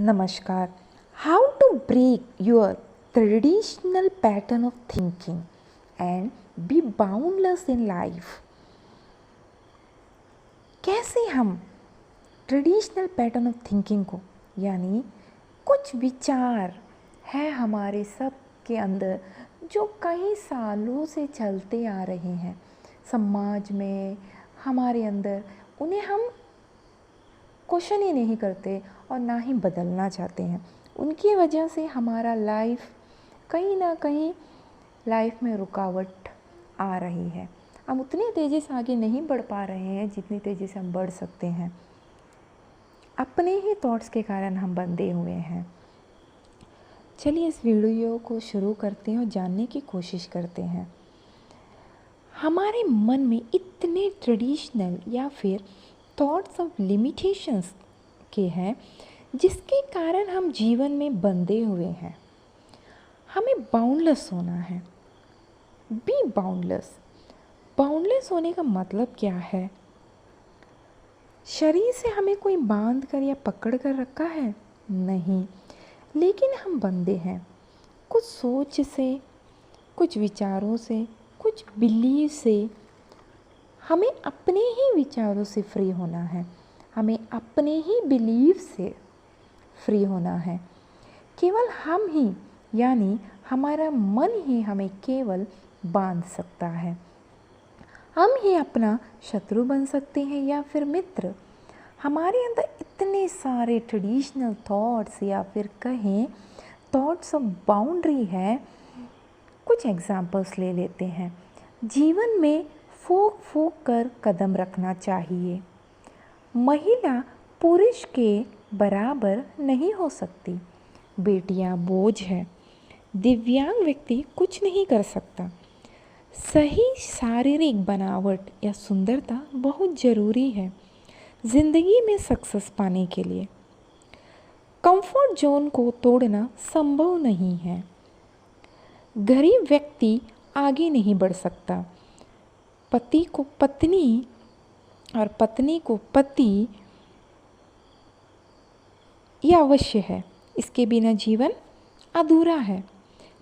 Namaskar. How to break your traditional pattern of thinking and be boundless in life? कैसे हम traditional pattern of thinking को, यानी कुछ विचार है हमारे सब के अंदर जो कई सालों से चलते आ रहे हैं समाज में, हमारे अंदर, उन्हें हम क्वेश्चन ही नहीं करते और ना ही बदलना चाहते हैं। उनकी वजह से हमारा लाइफ कहीं ना कहीं लाइफ में रुकावट आ रही है। हम उतनी तेज़ी से आगे नहीं बढ़ पा रहे हैं जितनी तेज़ी से हम बढ़ सकते हैं। अपने ही थॉट्स के कारण हम बंधे हुए हैं। चलिए इस वीडियो को शुरू करते हैं और जानने की कोशिश करते हैं। हमारे मन में इतने ट्रेडिशनल या फिर थॉट्स ऑफ लिमिटेशंस के हैं जिसके कारण हम जीवन में बंधे हुए हैं। हमें बाउंडलेस होना है। B boundless. बाउंडलेस होने का मतलब क्या है? शरीर से हमें कोई बांध कर या पकड़ कर रखा है? नहीं, लेकिन हम बंधे हैं कुछ सोच से, कुछ विचारों से, कुछ बिलीव से। हमें अपने ही विचारों से फ्री होना है, हमें अपने ही बिलीव से फ्री होना है। केवल हम ही, यानी हमारा मन ही हमें केवल बांध सकता है। हम ही अपना शत्रु बन सकते हैं या फिर मित्र। हमारे अंदर इतने सारे ट्रेडिशनल थॉट्स या फिर कहें थॉट्स ऑफ बाउंड्री है। कुछ एग्जाम्पल्स ले लेते हैं। जीवन में फूंक फूंक कर कदम रखना चाहिए। महिला पुरुष के बराबर नहीं हो सकती। बेटियां बोझ है। दिव्यांग व्यक्ति कुछ नहीं कर सकता। सही शारीरिक बनावट या सुंदरता बहुत ज़रूरी है ज़िंदगी में सक्सेस पाने के लिए। कंफर्ट जोन को तोड़ना संभव नहीं है। गरीब व्यक्ति आगे नहीं बढ़ सकता। पति को पत्नी और पत्नी को पति ये अवश्य है, इसके बिना जीवन अधूरा है।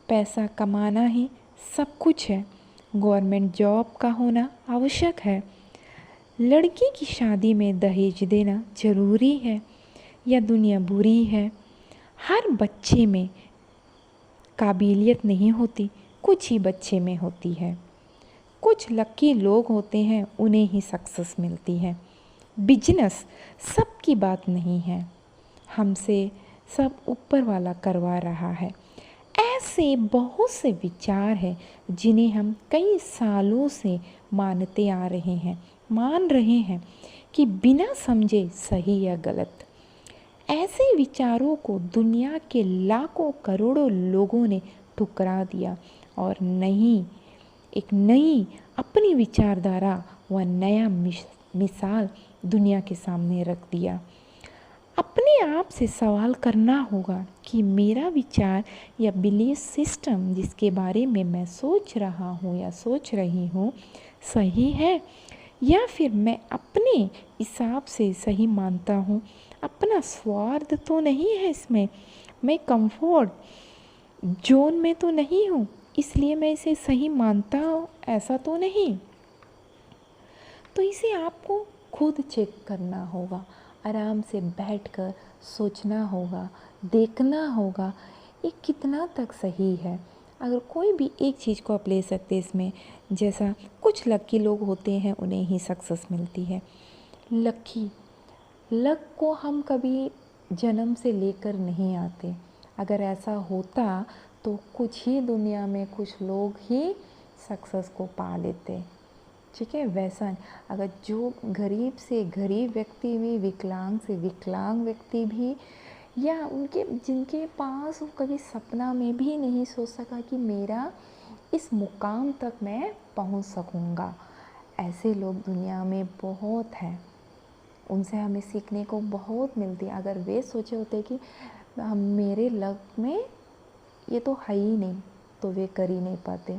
पैसा कमाना ही सब कुछ है। गवर्नमेंट जॉब का होना आवश्यक है। लड़की की शादी में दहेज देना जरूरी है या दुनिया बुरी है? हर बच्चे में काबिलियत नहीं होती, कुछ ही बच्चे में होती है। कुछ लकी लोग होते हैं, उन्हें ही सक्सेस मिलती है। बिजनेस सबकी बात नहीं है, हमसे सब ऊपर वाला करवा रहा है। ऐसे बहुत से विचार हैं जिन्हें हम कई सालों से मानते आ रहे हैं, मान रहे हैं कि बिना समझे सही या गलत। ऐसे विचारों को दुनिया के लाखों करोड़ों लोगों ने ठुकरा दिया और एक नई अपनी विचारधारा व नया मिसाल दुनिया के सामने रख दिया। अपने आप से सवाल करना होगा कि मेरा विचार या बिलीफ सिस्टम जिसके बारे में मैं सोच रहा हूँ या सोच रही हूँ सही है या फिर मैं अपने हिसाब से सही मानता हूँ। अपना स्वार्थ तो नहीं है इसमें, मैं कंफर्ट जोन में तो नहीं हूँ इसलिए मैं इसे सही मानता हूँ, ऐसा तो नहीं। तो इसे आपको खुद चेक करना होगा। आराम से बैठकर सोचना होगा, देखना होगा ये कितना तक सही है। अगर कोई भी एक चीज़ को आप ले सकते हैं इसमें, जैसा कुछ लकी लोग होते हैं उन्हें ही सक्सेस मिलती है। लक को हम कभी जन्म से लेकर नहीं आते। अगर ऐसा होता तो कुछ ही दुनिया में कुछ लोग ही सक्सेस को पा लेते, ठीक है। वैसा अगर जो गरीब से गरीब व्यक्ति भी, विकलांग से विकलांग व्यक्ति भी, या उनके जिनके पास कभी सपना में भी नहीं सोच सका कि मेरा इस मुकाम तक मैं पहुंच सकूंगा, ऐसे लोग दुनिया में बहुत हैं। उनसे हमें सीखने को बहुत मिलती है। अगर वे सोचे होते कि मेरे लक में ये तो है ही नहीं, तो वे कर ही नहीं पाते।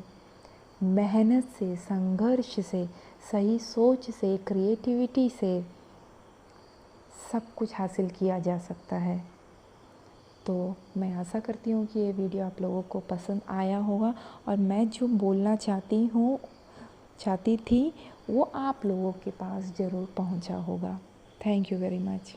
मेहनत से, संघर्ष से, सही सोच से, क्रिएटिविटी से सब कुछ हासिल किया जा सकता है। तो मैं आशा करती हूँ कि ये वीडियो आप लोगों को पसंद आया होगा और मैं जो बोलना चाहती थी वो आप लोगों के पास ज़रूर पहुँचा होगा। Thank you very much.